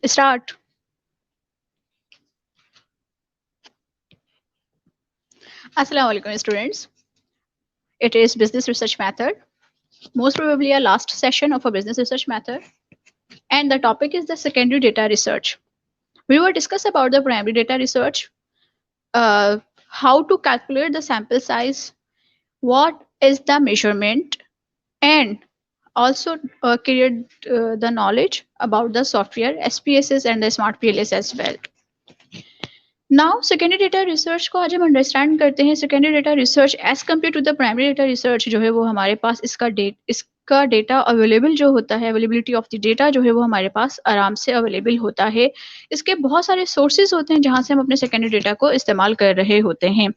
Start. Assalamu alaikum students. It is business research method, most probably a last session of a business research method, and the topic is the secondary data research. We will discuss about the primary data research, how to calculate the sample size, what is the measurement, and also create the knowledge about the software SPSS and the smart PLS as well. Now secondary data research को आज हम understand करते हैं. Secondary data research as compare to the primary data research जो है वो हमारे पास इसका डेटा अवेलेबल जो होता है, अवेलेबिलिटी ऑफ द डेटा जो है वो हमारे पास आराम से अवेलेबल होता है. इसके बहुत सारे सोर्सेज होते हैं जहाँ से हम अपने सेकेंडरी डेटा को इस्तेमाल कर रहे होते हैं.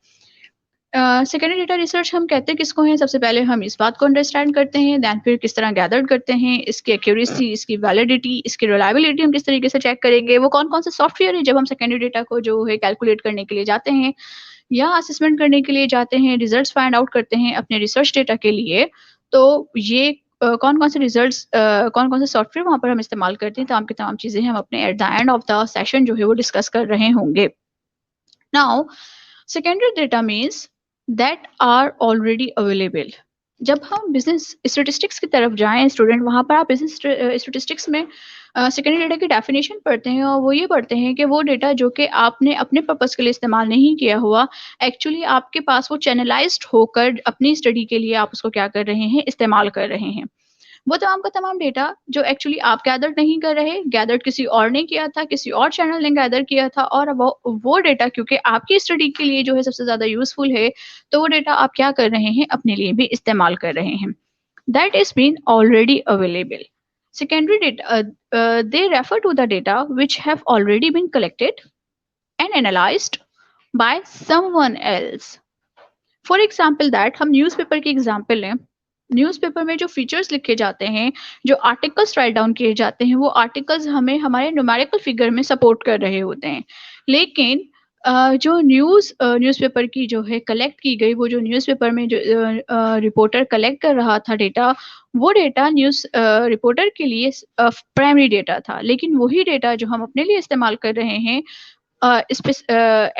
सेकेंडरी डेटा रिसर्च हम कहते हैं किसको हैं? सबसे पहले हम इस बात को अंडरस्टैंड करते हैं, दैन फिर किस तरह गैदर करते हैं, इसकी एक्यूरेसी, इसकी वैलिडिटी, इसकी रिलायबिलिटी हम किस तरीके से चेक करेंगे, वो कौन कौन से सॉफ्टवेयर है जब हम सेकेंडरी डेटा को जो है कैलकुलेट करने के लिए जाते हैं या असेसमेंट करने के लिए जाते हैं, रिजल्ट्स फाइंड आउट करते हैं अपने रिसर्च डेटा के लिए. तो ये कौन कौन से रिजल्ट्स, कौन कौन से सॉफ्टवेयर वहाँ पर हम इस्तेमाल करते हैं, तमाम की तमाम चीज़ें हम अपने at the end of the session जो है वो डिस्कस कर रहे होंगे. Now secondary data means that are already available. जब हम बिजनेस स्टेटिस्टिक्स की तरफ जाएं स्टूडेंट, वहाँ पर आप बिजनेस स्टेटिस्टिक्स में सेकेंडरी डेटा की डेफिनेशन पढ़ते हैं और वो ये पढ़ते हैं कि वो डेटा जो कि आपने अपने पर्पस के लिए इस्तेमाल नहीं किया हुआ, एक्चुअली आपके पास वो चैनलाइज्ड होकर अपनी स्टडी के लिए आप उसको क्या कर रहे हैं, इस्तेमाल कर रहे हैं. वो तमाम का तमाम डेटा जो एक्चुअली आप गैदर नहीं कर रहे, गैदर किसी और ने किया था, किसी और चैनल ने गैदर किया था, और वो डेटा क्योंकि आपकी स्टडी के लिए जो है सबसे ज़्यादा यूजफुल है, तो वो डेटा आप क्या कर रहे हैं, अपने लिए भी इस्तेमाल कर रहे हैं. That is been already available. Secondary data, they refer to the data which have already been collected and analyzed by someone else. For example, that हम न्यूज़पेपर की एग्जांपल लें. न्यूज़पेपर में जो फीचर्स लिखे जाते हैं, जो आर्टिकल्स राइट डाउन किए जाते हैं, वो आर्टिकल्स हमें हमारे न्यूमेरिकल फिगर में सपोर्ट कर रहे होते हैं. लेकिन जो न्यूज़पेपर की जो है कलेक्ट की गई, वो जो न्यूज़पेपर में जो रिपोर्टर कलेक्ट कर रहा था डेटा, वो डेटा न्यूज़ रिपोर्टर के लिए प्राइमरी डेटा था. लेकिन वही डेटा जो हम अपने लिए इस्तेमाल कर रहे हैं,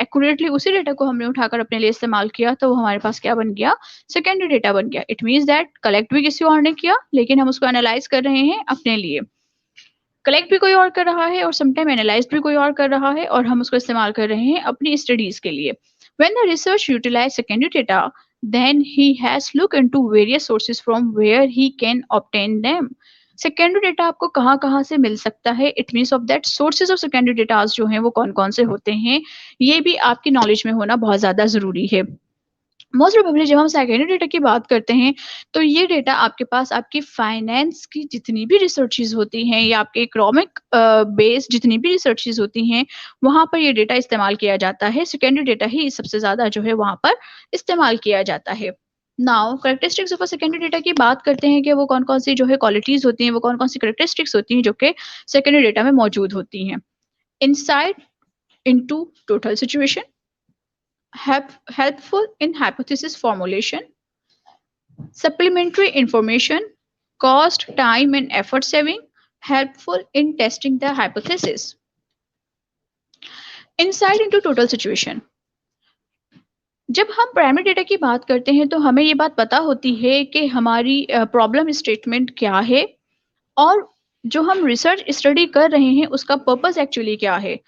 एक्यूरेटली उसी डेटा को हमने उठाकर अपने लिए इस्तेमाल किया, तो वो हमारे पास क्या बन गया, सेकेंडरी डेटा बन गया. इट मीन्स दैट कलेक्ट भी किसी और ने किया, लेकिन हम उसको एनालाइज कर रहे हैं अपने लिए. कलेक्ट भी कोई और कर रहा है और समटाइम एनालाइज भी कोई और कर रहा है, और हम उसको इस्तेमाल कर रहे हैं अपनी स्टडीज के लिए. When the research utilize secondary data, then he has looked into various sources from where he can obtain them. Secondary data आपको कहाँ से मिल सकता है, it means of that sources of secondary datas जो हैं वो कौन कौन से होते हैं, ये भी आपकी नॉलेज में होना बहुत ज़्यादा ज़रूरी है. मोस्ट प्रोबेबली जब हम सेकेंडरी डेटा की बात करते हैं, तो ये डेटा आपके पास आपकी फाइनेंस की जितनी भी रिसर्चेज होती हैं या आपके इकोनॉमिक बेस जितनी भी रिसर्चेज होती हैं, वहाँ पर ये डेटा इस्तेमाल किया जाता है. सेकेंडरी डेटा ही सबसे ज़्यादा जो है वहाँ पर इस्तेमाल किया जाता है. Now characteristics of secondary data की बात करते हैं कि वो कौन कौन सी जो है क्वालिटीज़ होती हैं, वो कौन कौन सी करेक्टरिस्टिक्स होती हैं जो कि सेकेंडरी डेटा में मौजूद होती हैं. Insight into total situation, helpful in hypothesis formulation, supplementary information, cost, time and effort saving, helpful in testing the hypothesis. Insight into total situation. जब हम प्राइमरी डेटा की बात करते हैं तो हमें ये बात पता होती है कि हमारी प्रॉब्लम स्टेटमेंट क्या है, और जो हम रिसर्च स्टडी कर रहे हैं उसका पर्पस एक्चुअली क्या है.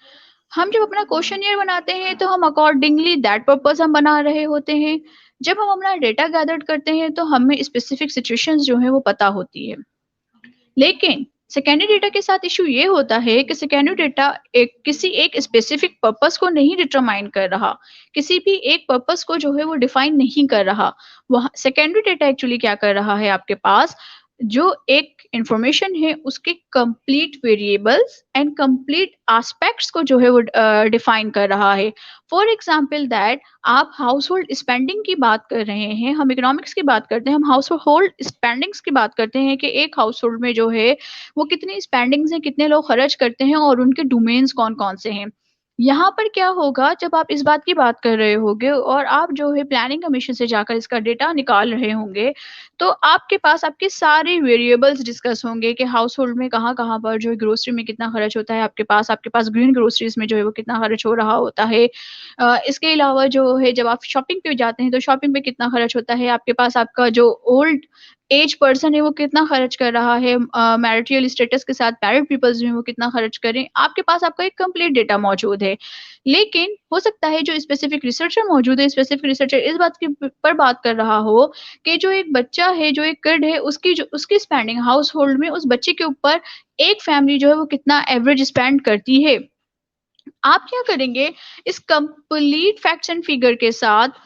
हम जब अपना क्वेश्चनियर बनाते हैं तो हम अकॉर्डिंगली दैट पर्पस हम बना रहे होते हैं. जब हम अपना डेटा गैदर करते हैं तो हमें स्पेसिफिक सिचुएशंस जो है वो पता होती है. लेकिन सेकेंडरी डेटा के साथ इशू ये होता है कि सेकेंडरी डेटा किसी एक स्पेसिफिक पर्पस को नहीं डिटरमाइन कर रहा, किसी भी एक पर्पस को जो है वो डिफाइन नहीं कर रहा. वह सेकेंडरी डेटा एक्चुअली क्या कर रहा है, आपके पास जो एक इंफॉर्मेशन है उसके complete variables and complete aspects को जो है वो डिफाइन कर रहा है. फॉर एग्जांपल दैट आप हाउस होल्ड स्पेंडिंग की बात कर रहे हैं, हम इकोनॉमिक्स की बात करते हैं, हम हाउस होल्ड स्पेंडिंग्स की बात करते हैं कि एक हाउस होल्ड में जो है वो कितनी स्पेंडिंग्स हैं, कितने लोग खर्च करते हैं और उनके डोमेन्स कौन कौन से हैं. यहाँ पर क्या होगा, जब आप इस बात की बात कर रहे होगे और आप जो है प्लानिंग कमीशन से जाकर इसका डेटा निकाल रहे होंगे, तो आपके पास आपके सारे वेरिएबल्स डिस्कस होंगे कि हाउस होल्ड में कहाँ-कहाँ पर जो है ग्रोसरी में कितना खर्च होता है आपके पास ग्रीन ग्रोसरीज़ में जो है वो कितना खर्च हो रहा होता है। इसके अलावा जो है जब आप शॉपिंग पे जाते हैं तो शॉपिंग पे कितना खर्च होता है, आपके पास आपका जो ओल्ड एज पर्सन है वो कितना खर्च कर रहा है, मैरिटल स्टेटस के साथ मैरिड पीपल्स में वो कितना खर्च करें, आपके पास आपका एक कंप्लीट डेटा मौजूद है। लेकिन हो सकता है जो स्पेसिफिक रिसर्चर मौजूद है, स्पेसिफिक रिसर्चर इस बात की पर बात कर रहा हो कि जो एक बच्चा है, जो एक किड है, उसकी स्पेंडिंग हाउस होल्ड में उस बच्चे के ऊपर एक फैमिली जो है वो कितना एवरेज स्पेंड करती है। आप क्या करेंगे, इस कंप्लीट फैक्ट्स एंड फिगर के साथ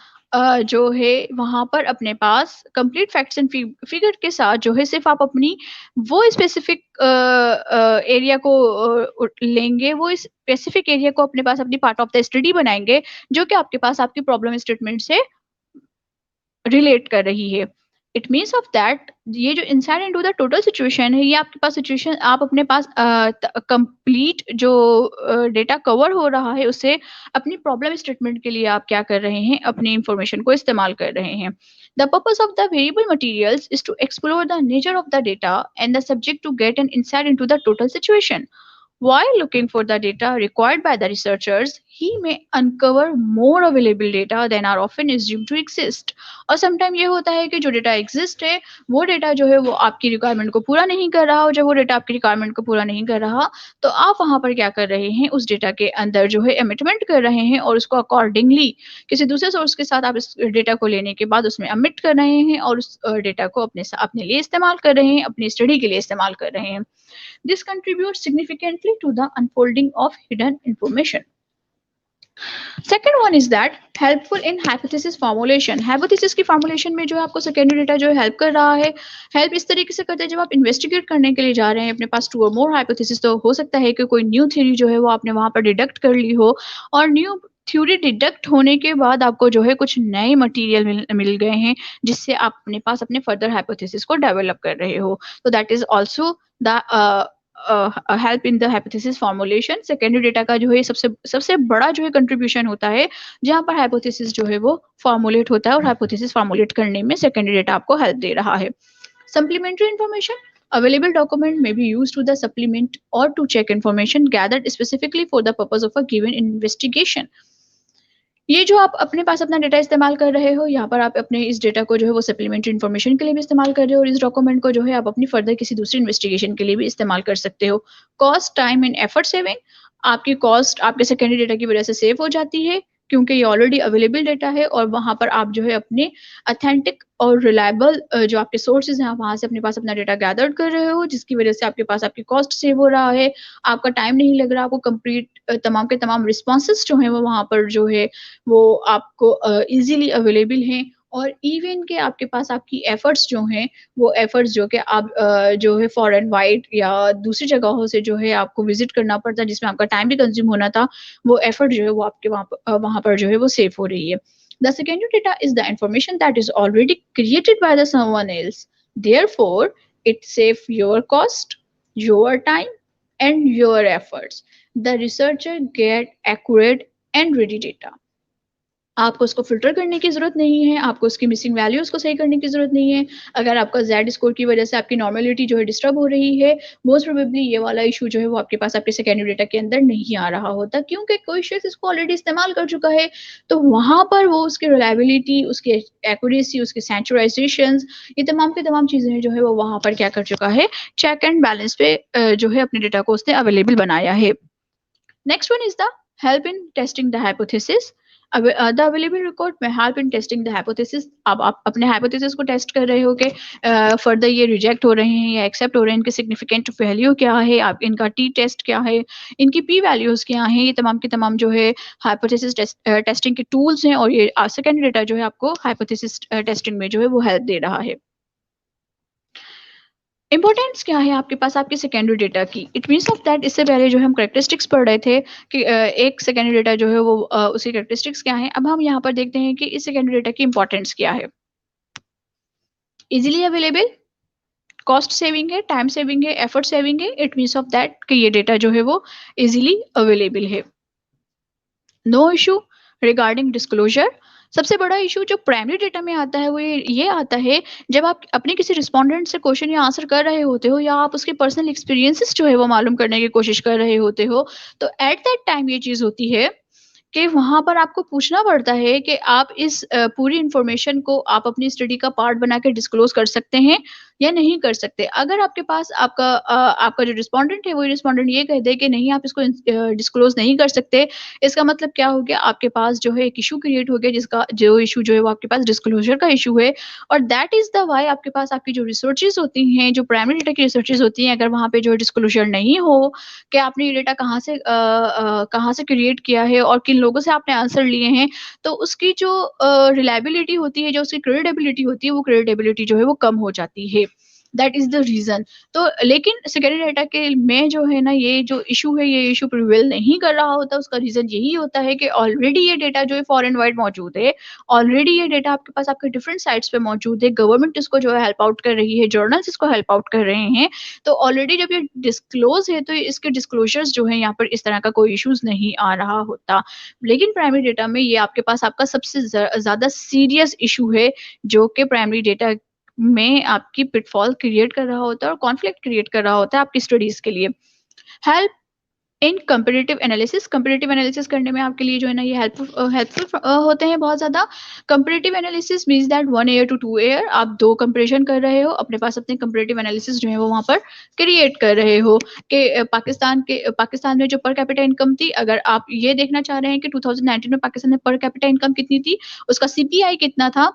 जो है वहाँ पर अपने पास कंप्लीट फैक्ट्स एंड फिगर के साथ जो है सिर्फ आप अपनी वो स्पेसिफिक एरिया को लेंगे, वो स्पेसिफिक एरिया को अपने पास अपनी पार्ट ऑफ द स्टडी बनाएंगे, जो कि आपके पास आपकी प्रॉब्लम स्टेटमेंट से रिलेट कर रही है। इट मीन्स ऑफ दैट ये जो inside into the total situation है, ये आपके पास सिचुएशन आप अपने पास कंप्लीट जो डेटा कवर हो रहा है उससे अपनी प्रॉब्लम स्टेटमेंट के लिए आप क्या कर रहे हैं, अपनी इंफॉर्मेशन को इस्तेमाल कर रहे हैं। The purpose of the variable materials is to explore the nature of the data and the subject to get an inside into the total situation. While looking for the data required by the researchers, he may uncover more available data than are often assumed to exist. और sometime ये होता है कि जो data exist है वो data जो है वो आपकी रिक्वायरमेंट को पूरा नहीं कर रहा, और जब वो डेटा आपकी रिक्वायरमेंट को पूरा नहीं कर रहा तो आप वहाँ पर क्या कर रहे हैं, उस डेटा के अंदर जो है अमिटमेंट कर रहे हैं और उसको अकॉर्डिंगली किसी दूसरे सोर्स के साथ आप इस डेटा को लेने के बाद उसमें अमिट कर रहे हैं और उस डेटा को अपने लिए इस्तेमाल कर रहे हैं, अपनी स्टडी के लिए इस्तेमाल कर रहे हैं. This contributes significantly to the unfolding of hidden information. Second one is that helpful in hypothesis formulation. Hypothesis की formulation में जो आपको secondary data जो help कर रहा है, help इस तरीके से करता है जब आप investigate करने के लिए जा रहे हैं अपने पास two or more hypothesis, तो हो सकता है कि कोई new theory जो है वो आपने वहाँ पर deduct कर ली हो, और new थ्योरी डिडक्ट होने के बाद आपको जो है कुछ नए मटेरियल मिल गए हैं जिससे आप अपने पास अपने फर्दर हाइपोथेसिस को डेवलप कर रहे हो. तो that is also the help in the hypothesis formulation. Secondary data का जो है सबसे सबसे बड़ा जो है कंट्रीब्यूशन होता है जहां पर हाइपोथेसिस जो है वो फॉर्मुलेट होता है, और हाइपोथेसिस फॉर्मुलेट करने में सेकेंडरी डेटा आपको हेल्प दे रहा है. Supplementary information. Available document may be used to the supplement or to check information gathered specifically for the purpose of a given investigation. ये जो आप अपने पास अपना डेटा इस्तेमाल कर रहे हो, यहाँ पर आप अपने इस डेटा को जो है वो सप्लीमेंट्री इन्फॉर्मेशन के लिए भी इस्तेमाल कर रहे हो, और इस डॉक्यूमेंट को जो है आप अपनी फर्दर किसी दूसरी इन्वेस्टिगेशन के लिए भी इस्तेमाल कर सकते हो. Cost, time and effort saving. आपकी कॉस्ट आपके सेकेंडरी डेटा की वजह से सेव हो जाती है क्योंकि ये ऑलरेडी अवेलेबल डेटा है, और वहाँ पर आप जो है अपने अथेंटिक और रिलायबल जो आपके सोर्सेज हैं वहाँ से अपने पास अपना डेटा गैदर कर रहे हो, जिसकी वजह से आपके पास आपकी कॉस्ट सेव हो रहा है, आपका टाइम नहीं लग रहा, आपको कंप्लीट तमाम के तमाम रिस्पॉन्सेज जो हैं वो वहाँ पर जो है वो आपको इजीली अवेलेबल हैं. और इवन के आपके पास आपकी एफर्ट्स जो हैं, वो एफर्ट्स जो कि आप जो है फॉरेन वाइड या दूसरी जगहों से जो है आपको विजिट करना पड़ता है जिसमें आपका टाइम भी कंज्यूम होना था, वो एफर्ट जो है वो आपके वहाँ पर जो है वो सेव हो रही है. The secondary data is the information that is already created by the someone else. Therefore, it saves your cost, your time, and your efforts. The researcher get accurate and ready data. आपको उसको filter करने की ज़रूरत नहीं है, आपको उसकी missing values को सही करने की ज़रूरत नहीं है. अगर आपका ज़ेड स्कोर की वजह से आपकी नॉर्मैलिटी जो है डिस्टर्ब हो रही है, मोस्ट प्रोबेबली ये वाला इश्यू जो है वो आपके पास आपके सेकेंडरी डेटा के अंदर नहीं आ रहा होता, क्योंकि कोई शख्स इसको ऑलरेडी इस्तेमाल कर चुका है. तो वहाँ पर वो उसकी रिलायबिलिटी, उसकी एक्यूरेसी, उसके सैचुराइज़ेशंस, ये तमाम की तमाम चीज़ें जो है वो वहाँ पर क्या कर चुका है, चेक एंड बैलेंस पे जो है अपने डेटा को उसने अवेलेबल बनाया है. Next one is the help in testing the hypothesis. The available record may help in testing the hypothesis. अब आप अपने hypothesis को टेस्ट कर रहे हो कि फर्दर ये रिजेक्ट हो रहे हैं या एक्सेप्ट हो रहे हैं, इनके सिग्निफिकेंट वैल्यू क्या है, आप इनका टी टेस्ट क्या है, इनकी पी वैल्यूज क्या हैं, ये तमाम के तमाम जो है हाइपोथेसिस टेस्टिंग के टूल्स हैं, और ये सेकेंड डेटा जो है आपको हाइपोथेसिस टेस्टिंग में जो है वो हेल्प दे रहा है. इम्पोर्टेंस क्या है आपके पास आपके सेकेंडरी डेटा की. इट मीन्स ऑफ दैट इससे पहले जो हम करेक्टरिस्टिक्स पढ़ रहे थे कि एक सेकेंडरी डेटा जो है वो उसकी करेक्टरिस्टिक्स क्या है. अब हम यहाँ पर देखते हैं कि इस सेकेंडरी डेटा की इंपॉर्टेंस क्या है. इजीली अवेलेबल, कॉस्ट सेविंग है, टाइम सेविंग है, एफर्ट सेविंग है. इट मीन्स ऑफ दैट कि ये डेटा जो है वो इजीली अवेलेबल है. No issue regarding disclosure. सबसे बड़ा इशू जो प्राइमरी डेटा में आता है वो ये आता है, जब आप अपने किसी रिस्पोंडेंट से क्वेश्चन या आंसर कर रहे होते हो, या आप उसके पर्सनल एक्सपीरियंसेस जो है वो मालूम करने की कोशिश कर रहे होते हो, तो एट दैट टाइम ये चीज़ होती है कि वहाँ पर आपको पूछना पड़ता है कि आप इस पूरी इन्फॉर्मेशन को आप अपनी स्टडी का पार्ट बना के डिस्क्लोज़ कर सकते हैं या नहीं कर सकते। अगर आपके पास आपका जो रिस्पोंडेंट है, वो रिस्पोंडेंट ये कह दे कि नहीं, आप इसको डिस्क्लोज़ नहीं कर सकते, इसका मतलब क्या हो गया, आपके पास जो है एक इश्यू क्रिएट हो गया, जिसका जो इश्यू जो है वो आपके पास डिस्क्लोज़र का इश्यू है। और दैट इज़ द व्हाई आपके पास आपकी जो रिसर्चेज़ होती हैं, जो प्राइमरी डेटा की रिसर्चेज़ होती हैं, अगर वहाँ पे जो है डिस्क्लोज़र नहीं हो कि आपने ये डेटा कहाँ से क्रिएट किया है और किन लोगों से आपने आंसर लिए हैं, तो उसकी जो रिलायबिलिटी होती है, जो उसकी क्रेडिबिलिटी होती है, वो क्रेडिबिलिटी जो है वो कम हो जाती है। That is the reason. तो लेकिन सेकेंडरी डेटा के में जो है ना, ये जो इश्यू है, ये इश्यू प्रिवेल नहीं कर रहा होता। उसका रीज़न यही होता है कि ऑलरेडी ये डेटा जो है फॉर एंड वाइड मौजूद है। ऑलरेडी ये डेटा आपके पास आपके डिफरेंट साइट्स पे मौजूद है। गवर्नमेंट इसको जो है हेल्प आउट कर रही है, जर्नल्स इसको हेल्प आउट कर रहे हैं। तो ऑलरेडी जब ये डिस्क्लोज़ है, तो इसके डिस्क्लोज़र्स जो हैं यहाँ पर इस तरह का कोई इश्यूज़ नहीं आ रहा होता। लेकिन प्राइमरी डेटा में ये आपके पास आपका सबसे ज़्यादा सीरियस इश्यू है, जो कि प्राइमरी डेटा में आपकी पिटफॉल क्रिएट कर रहा होता है और कॉन्फ्लिक्ट क्रिएट कर रहा होता है आपकी स्टडीज़ के लिए। हेल्प इन कंपैरेटिव एनालिसिस करने में आपके लिए जो है ना, ये हेल्पफुल होते हैं बहुत ज़्यादा। Comparative analysis means that 1 year to 2 year आप 2 कंपैरिज़न कर रहे हो, अपने पास अपने कंपैरेटिव एनालिसिस जो है वो वहाँ पर क्रिएट कर रहे हो कि पाकिस्तान में जो पर कैपिटा इनकम थी, अगर आप ये देखना चाह रहे हैं कि 2019 में पाकिस्तान में पर कैपिटा इनकम कितनी थी, उसका सीपीआई कितना था,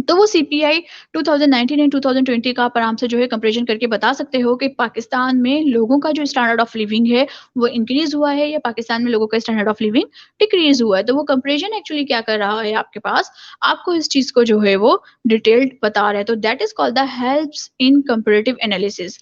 तो वो सीपीआई 2019 एंड 2020 का आप आराम से जो है कंपैरिज़न करके बता सकते हो कि पाकिस्तान में लोगों का जो स्टैंडर्ड ऑफ लिविंग है, वो इंक्रीज़ हुआ है या पाकिस्तान में लोगों का स्टैंडर्ड ऑफ लिविंग डिक्रीज़ हुआ है। तो वो कंपैरिज़न एक्चुअली क्या कर रहा है आपके पास, आपको इस चीज़ को जो है वो डिटेल्ड बता रहा है। तो that is called the helps in comparative analysis.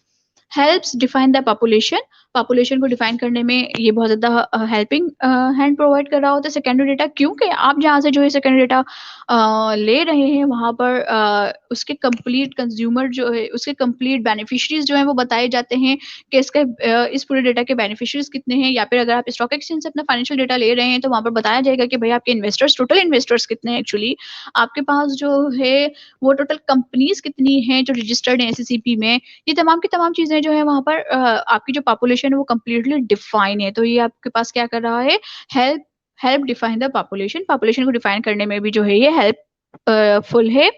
Helps define the population को डिफाइन करने में ये बहुत ज़्यादा हेल्पिंग हैंड प्रोवाइड कर रहा होता है सेकेंडरी डेटा, क्योंकि आप जहाँ से जो है सेकेंडरी डेटा ले रहे हैं, वहाँ पर उसके कंप्लीट कंज्यूमर जो है, उसके कंप्लीट बेनिफिशरीज जो हैं वो बताए जाते हैं कि इस पूरे डेटा के बेनिफिशरीज कितने हैं। या फिर अगर आप स्टॉक एक्सचेंज से अपना फाइनेंशियल डेटा ले रहे हैं, तो वहाँ पर बताया जाएगा कि भाई आपके टोटल इन्वेस्टर्स कितने हैं एक्चुअली, आपके पास जो है वो टोटल कंपनीज कितनी हैं जो रजिस्टर्ड हैं एससीसीपी में। ये तमाम की तमाम चीज़ें जो है वहाँ पर आपकी जो पॉपुलेशन है वो कंप्लीटली डिफाइन है। तो ये आपके पास क्या कर रहा है, help help define the population को डिफाइन करने में भी जो है ये हेल्प फुल है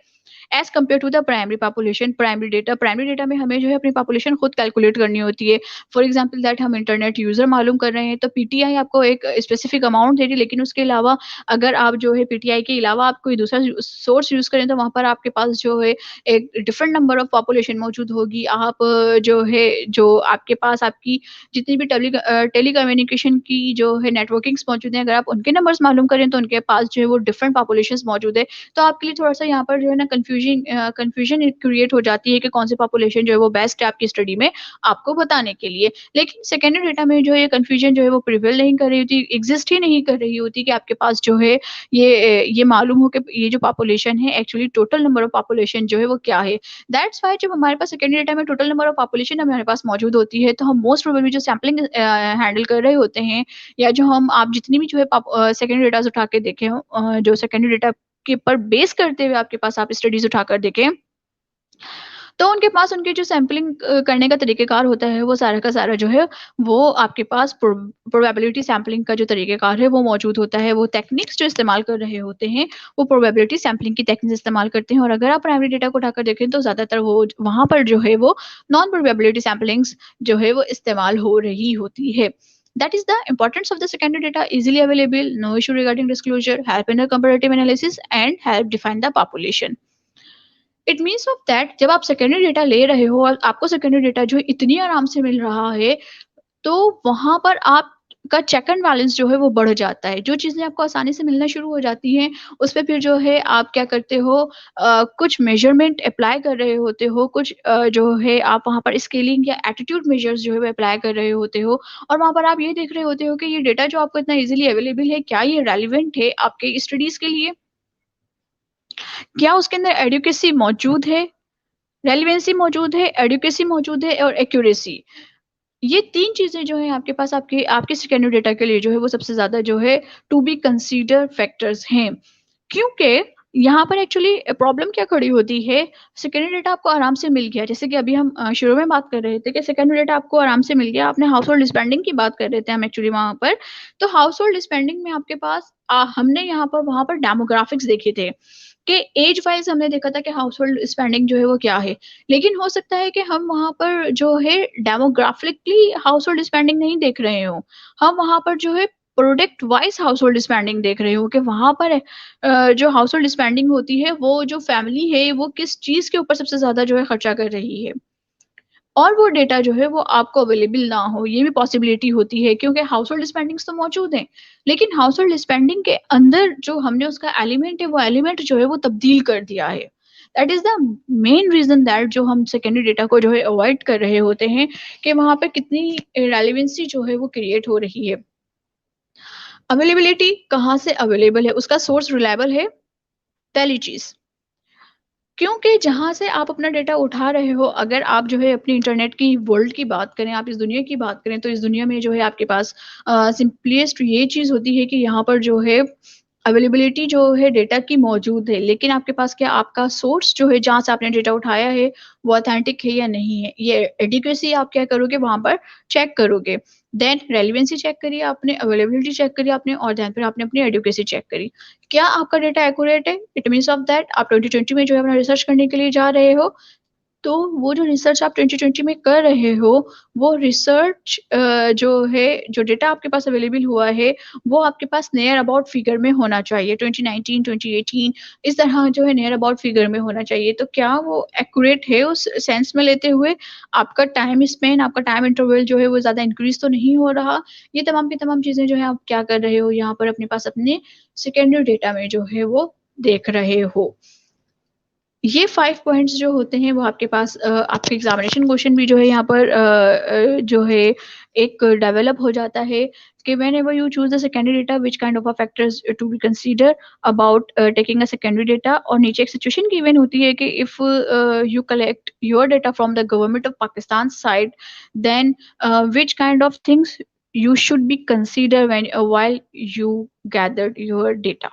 as compare to the primary data में हमें जो है अपनी पॉपुलेशन खुद कैलकुलेट करनी होती है। फॉर एग्जाम्पल दैट हम इंटरनेट यूजर मालूम कर रहे हैं, तो पीटीआई आपको एक स्पेसिफिक अमाउंट दे रही है, लेकिन उसके अलावा अगर आप जो है पीटीआई के अलावा आप कोई दूसरा सोर्स यूज करें, तो वहाँ पर आपके पास जो है एक डिफरेंट नंबर ऑफ पॉपुलेशन मौजूद होगी। आप जो है, जो आपके पास आपकी जितनी भी टेली कम्युनिकेशन की जो है नेटवर्किंग्स मौजूद हैं, अगर आप उनके नंबर्स मालूम करें, तो उनके पास जो है वो डिफरेंट पॉपुलेशंस मौजूद है। तो आपके लिए थोड़ा-सा यहाँ पर जो है ना कन्फ्यूजन क्रिएट हो जाती है कि कौन सी पॉपुलेशन जो है वो बेस्ट है आपकी स्टडी में आपको बताने के लिए। लेकिन सेकेंडरी डेटा में जो है कन्फ्यूजन जो है वो प्रिवेल नहीं कर रही होती, एग्जिस्ट ही नहीं कर रही होती कि आपके पास जो है ये मालूम हो कि ये जो पॉपुलेशन है actually total number of population जो है वो क्या है। दैट्स व्हाई जब हमारे पास सेकेंडरी डेटा में टोटल नंबर ऑफ पॉपुलेशन हमारे पास मौजूद होती है, तो हम मोस्ट प्रोबेबली जो सैंपलिंग हैंडल कर रहे होते हैं, या जो हम आप जितनी भी जो है सेकेंडरी डेटास उठा के देखे हो, जो सेकेंडरी डेटा के पर बेस करते हुए आपके पास आप स्टडीज उठाकर देखें, तो उनके पास उनकी जो सैंपलिंग करने का तरीक़ेकार होता है, वो सारा का सारा जो है वो आपके पास प्रोबेबिलिटी सैंपलिंग का जो तरीक़ेकार है वो मौजूद होता है। वो टेक्निक्स जो इस्तेमाल कर रहे होते हैं, वो प्रोबेबिलिटी सैंपलिंग की टेक्निक्स इस्तेमाल करते हैं। और अगर आप प्राइमरी डेटा को उठाकर देखें, तो ज़्यादातर वो वहाँ पर जो है वो नॉन प्रोबेबिलिटी सैंपलिंग्स जो है वो इस्तेमाल हो रही होती है। That is the importance of the secondary data, easily available, no issue regarding disclosure, help in a comparative analysis, and help define the population. It means of that जब आप सेकेंडरी डेटा ले रहे हो और आपको सेकेंडरी डेटा जो है इतनी आराम से मिल रहा है, तो वहाँ पर आपका चेक एंड बैलेंस जो है वो बढ़ जाता है। जो चीज़ें आपको आसानी से मिलना शुरू हो जाती हैं, उस पे फिर जो है आप क्या करते हो, कुछ मेजरमेंट अप्लाई कर रहे होते हो, कुछ जो है आप वहाँ पर स्केलिंग या एटीट्यूड मेजर्स जो है वो अप्लाई कर रहे होते हो। और वहाँ पर आप ये देख रहे होते हो कि ये डेटा जो आपको इतना ईज़िली अवेलेबल है, क्या ये रेलेवेंट है आपके स्टडीज़ के लिए? क्या उसके अंदर एडुकेसी मौजूद है, रेलेवेंसी मौजूद है, एडुकेसी मौजूद है और एक्यूरेसी। ये 3 चीज़ें जो हैं आपके पास आपके आपके सेकेंडरी डेटा के लिए जो है वो सबसे ज़्यादा जो है टू बी कंसीडर फैक्टर्स हैं। क्योंकि यहाँ पर एक्चुअली प्रॉब्लम क्या खड़ी होती है, सेकेंडरी डेटा आपको आराम से मिल गया। जैसे कि अभी हम शुरू में बात कर रहे थे कि सेकेंडरी डेटा आपको आराम से मिल गया। आपने हाउस होल्ड स्पेंडिंग की बात कर रहे थे हम एक्चुअली वहाँ पर। तो हाउस होल्ड स्पेंडिंग में आपके पास हमने यहाँ पर वहाँ पर डेमोग्राफिक्स देखे थे कि एज वाइज़ हमने देखा था कि हाउस होल्ड स्पेंडिंग जो है वो क्या है। लेकिन हो सकता है कि हम वहाँ पर जो है डेमोग्राफिकली हाउस होल्ड स्पेंडिंग नहीं देख रहे हों। हम वहाँ पर जो है product wise house hold spending देख रहे हो कि वहाँ पर जो हाउस होल्ड स्पेंडिंग होती है, वो जो फैमिली है, वो किस चीज़ के ऊपर सबसे ज़्यादा जो है खर्चा कर रही है। और वो डेटा जो है वो आपको अवेलेबल ना हो, ये भी पॉसिबिलिटी होती है क्योंकि हाउस होल्ड स्पेंडिंग्स तो मौजूद हैं, लेकिन हाउस होल्ड स्पेंडिंग के अंदर जो हमने उसका एलिमेंट है, वो एलिमेंट जो है वो तब्दील कर दिया है। That is the main reason that जो हम सेकेंडरी डेटा को जो है अवॉइड कर रहे होते हैं कि वहाँ पे कितनी इर्रेलेवेंसी जो है वो क्रिएट हो रही है। अवेलेबिलिटी कहाँ से अवेलेबल है? उसका सोर्स रिलायबल है, पहली चीज़। क्योंकि जहाँ से आप अपना डेटा उठा रहे हो, अगर आप जो है अपनी इंटरनेट की वर्ल्ड की बात करें, आप इस दुनिया की बात करें, तो इस दुनिया में जो है आपके पास सिंपलेस्ट ये चीज़ होती है कि यहाँ पर जो है अवेलेबिलिटी जो है डेटा की मौजूद है, लेकिन आपके पास क्या आपका सोर्स जो है जहाँ से आपने डेटा उठाया है, वो ऑथेंटिक है या नहीं है? ये एडिक्वेसी आप क्या करोगे वहाँ पर चेक करोगे। देन रेलेवेंसी चेक करी आपने, अवेलेबिलिटी चेक करी आपने और देन फिर आपने अपनी एडिक्वेसी चेक करी। क्या आपका डेटा एक्यूरेट है? इट मीन्स ऑफ दैट आप 2020 में जो है अपना रिसर्च करने के लिए जा रहे हो, तो वो जो रिसर्च आप 2020 में कर रहे हो, वो रिसर्च जो है, जो डेटा आपके पास अवेलेबल हुआ है, वो आपके पास नियर अबाउट फिगर में होना चाहिए। 2019, 2018 इस तरह जो है नियर अबाउट फिगर में होना चाहिए। तो क्या वो एक्यूरेट है उस सेंस में लेते हुए? आपका टाइम स्पेन, आपका टाइम इंटरवल जो है वो ज़्यादा इंक्रीज़ तो नहीं हो रहा? ये तमाम की तमाम चीज़ें जो है आप क्या कर रहे हो यहाँ पर अपने पास अपने सेकेंडरी डेटा में जो है वो देख रहे हो। ये 5 पॉइंट्स जो होते हैं वो आपके पास आपके एग्ज़ामिनेशन क्वेश्चन भी जो है यहाँ पर जो है एक डेवलप हो जाता है कि whenever you choose the secondary data which kind of a factors to be consider about taking a secondary data, और नीचे एक सिचुएशन गिवन होती है कि if you collect your data from the government of Pakistan side, then which kind of things you should be consider when while you gathered your data.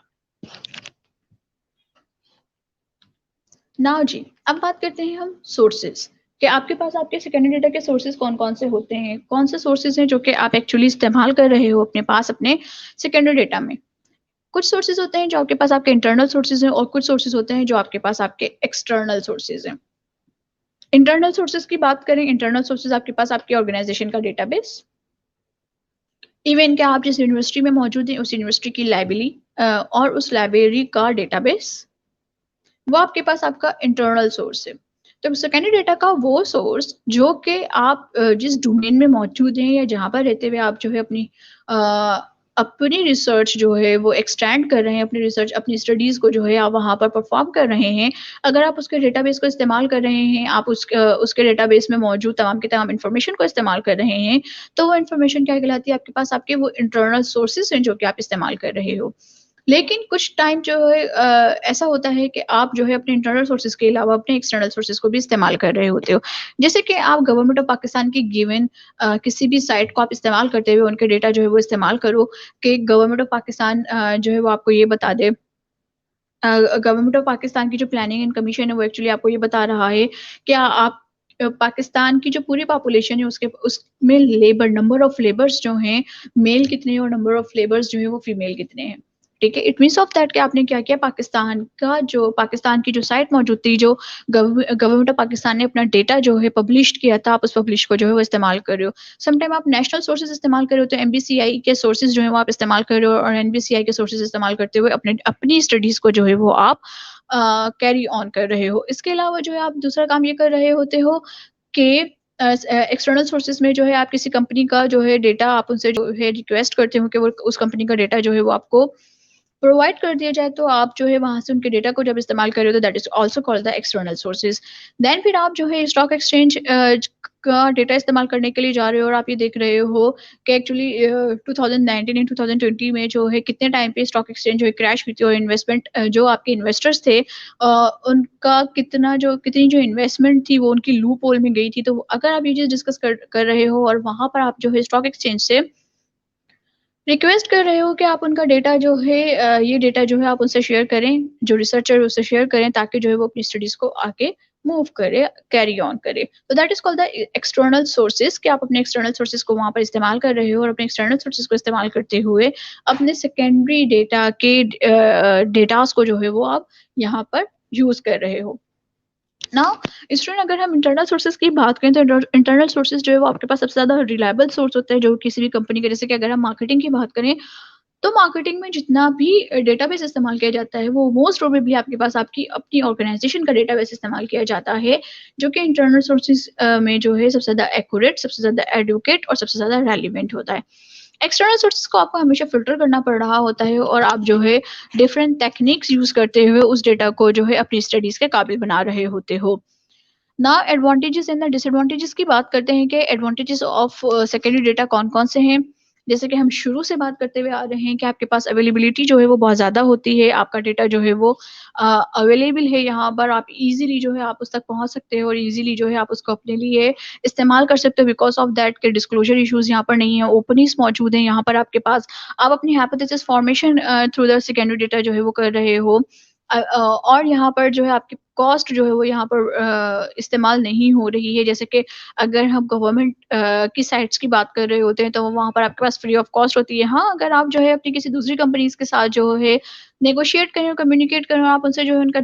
Now जी, अब बात करते हैं हम सोर्सेज़ कि आपके पास आपके सेकेंडरी डेटा के सोर्सेज़ कौन-कौन से होते हैं? कौन से सोर्सेज़ हैं जो कि आप एक्चुअली इस्तेमाल कर रहे हो अपने पास अपने सेकेंडरी डेटा में? कुछ सोर्सेज़ होते हैं जो आपके पास आपके इंटरनल सोर्सेज़ हैं और कुछ सोर्सेज़ होते हैं जो आपके पास आपके एक्सटर्नल सोर्सेज़ हैं। इंटरनल सोर्सेज़ की बात करें, इंटरनल सोर्सेज़ आपके पास आपके ऑर्गेनाइज़ेशन का डेटाबेस, इवन कि आप जिस यूनिवर्सिटी में मौजूद हैं उस यूनिवर्सिटी की लाइब्रेरी और उस लाइब्रेरी का डेटाबेस, वो आपके पास आपका इंटरनल सोर्स है। तो सेकेंडरी डेटा का वो सोर्स जो कि आप जिस डोमेन में मौजूद हैं या जहाँ पर रहते हुए आप जो है अपनी रिसर्च जो है वो एक्सटेंड कर रहे हैं, अपनी रिसर्च अपनी स्टडीज़ को जो है आप वहाँ पर परफॉर्म कर रहे हैं। अगर आप उसके डेटाबेस को इस्तेमाल कर रहे हैं, आप उसके डेटाबेस में मौजूद तमाम की तमाम इन्फॉर्मेशन को इस्तेमाल कर रहे हैं, तो वो इन्फॉर्मेशन क्या कहलाती है आपके पास आपके वो इंटरनल सोर्सेज़ हैं जो कि आप इस्तेमाल कर रहे हो। लेकिन कुछ टाइम जो है ऐसा होता है कि आप जो है अपने इंटरनल सोर्सेज़ के अलावा अपने एक्सटर्नल सोर्सेज़ को भी इस्तेमाल कर रहे होते हो। जैसे कि आप गवर्नमेंट ऑफ पाकिस्तान की गिवन किसी भी साइट को आप इस्तेमाल करते हुए उनके डेटा जो है वो इस्तेमाल करो कि गवर्नमेंट ऑफ पाकिस्तान जो है वो आपको ये बता दे, गवर्नमेंट ऑफ पाकिस्तान की जो प्लानिंग एंड कमीशन है वो एक्चुअली आपको ये बता रहा है कि आप पाकिस्तान की जो पूरी पॉपुलेशन है उसके उसमें लेबर नंबर ऑफ लेबर्स जो हैं मेल कितने हैं और नंबर ऑफ लेबर्स जो है वो फीमेल कितने हैं। ठीक है, इट मीन्स ऑफ दैट कि आपने क्या किया, पाकिस्तान की जो साइट मौजूद थी, जो गवर्नमेंट ऑफ पाकिस्तान ने अपना डेटा जो है पब्लिश किया था, आप उस पब्लिश को जो है वो इस्तेमाल कर रहे हो। समटाइम आप नेशनल सोर्सेज़ इस्तेमाल कर रहे हो तो एमबीसीआई के सोर्सेज़ जो हैं वो आप इस्तेमाल कर रहे हो और एनबीसीआई के सोर्सेज़ इस्तेमाल करते हुए अपनी स्टडीज़ को जो है वो आप कैरी ऑन कर रहे हो। इसके अलावा जो है आप दूसरा काम ये कर रहे होते हो कि एक्सटर्नल सोर्सेज़ में जो है आप किसी कंपनी का जो है डेटा आप उनसे जो है रिक्वेस्ट करते हो कि वो उस कंपनी का डेटा जो है वो आपको प्रोवाइड कर दिया जाए तो आप जो है वहाँ से उनके डेटा को जब इस्तेमाल कर रहे हो तो that is also called the external sources. Then फिर आप जो है स्टॉक एक्सचेंज का डेटा इस्तेमाल करने के लिए जा रहे हो और आप ये देख रहे हो कि एक्चुअली 2019 एंड 2020 में जो है कितने टाइम पे स्टॉक एक्सचेंज जो है क्रैश हुई थी और इन्वेस्टमेंट जो आपके इन्वेस्टर्स थे उनका कितनी जो इन्वेस्टमेंट थी वो उनकी लूप होल में गई थी। तो अगर आप ये चीज़ डिस्कस कर रहे हो और वहाँ पर आप जो है स्टॉक एक्सचेंज से रिक्वेस्ट कर रहे हो कि आप उनका डेटा जो है ये डेटा जो है आप उनसे शेयर करें, जो रिसर्चर उससे शेयर करें ताकि जो है वो अपनी स्टडीज़ को आगे मूव करे, कैरी ऑन करे। तो that is called the external sources कि आप अपने एक्सटर्नल सोर्सेज़ को वहाँ पर इस्तेमाल कर रहे हो और अपने एक्सटर्नल सोर्सेज़ को इस्तेमाल करते हुए अपने सेकेंडरी डेटा के डेटाज़ को जो है वो आप यहाँ पर यूज़ कर रहे हो। नाउ स्टूडेंट अगर हम इंटरनल सोर्सेज की बात करें तो इंटरनल सोर्सेज जो है वो आपके पास सबसे ज़्यादा रिलायबल सोर्स होता है जो किसी भी कंपनी के, जैसे कि अगर हम मार्केटिंग की बात करें तो मार्केटिंग में जितना भी डेटाबेस इस्तेमाल किया जाता है वो मोस्ट प्रोबेबली आपके पास आपकी अपनी ऑर्गेनाइजेशन का डेटाबेस इस्तेमाल किया जाता है जो कि इंटरनल सोर्सेज में जो है सबसे ज़्यादा एक्यूरेट, सबसे ज़्यादा एडुकेट और सबसे ज़्यादा रेलिवेंट होता है। एक्सटर्नल सोर्सेज को आपको हमेशा फ़िल्टर करना पड़ रहा होता है और आप जो है डिफरेंट टेक्निक्स यूज़ करते हुए उस डेटा को जो है अपनी स्टडीज़ के काबिल बना रहे होते हो। ना एडवांटेजेस एंड द डिसएडवांटेजेस की बात करते हैं कि एडवांटेजेस ऑफ सेकेंडरी डेटा कौन-कौन से हैं। जैसे कि हम शुरू से बात करते हुए आ रहे हैं कि आपके पास अवेलेबिलिटी जो है वो बहुत ज़्यादा होती है, आपका डेटा जो है वो अवेलेबल है, यहाँ पर आप इज़िली जो है आप उस तक पहुँच सकते हो और इज़िली जो है आप उसको अपने लिए इस्तेमाल कर सकते हो बिकॉज़ ऑफ दैट के डिस्क्लोज़र इश्यूज़ यहाँ पर नहीं है, ओपनिंग्स मौजूद हैं यहाँ पर आपके पास। आप अपनी hypothesis formation through the secondary data जो है वो कर रहे हो। और यहाँ पर जो है आपकी कॉस्ट जो है वो यहाँ पर इस्तेमाल नहीं हो रही है। जैसे कि अगर हम गवर्नमेंट की साइट्स की बात कर रहे होते हैं तो वहाँ पर आपके पास फ्री ऑफ कॉस्ट होती है। हाँ, अगर आप जो है अपनी किसी दूसरी कंपनीज़ के साथ जो है नेगोशिएट करें और कम्युनिकेट करें, आप उनसे जो है उनका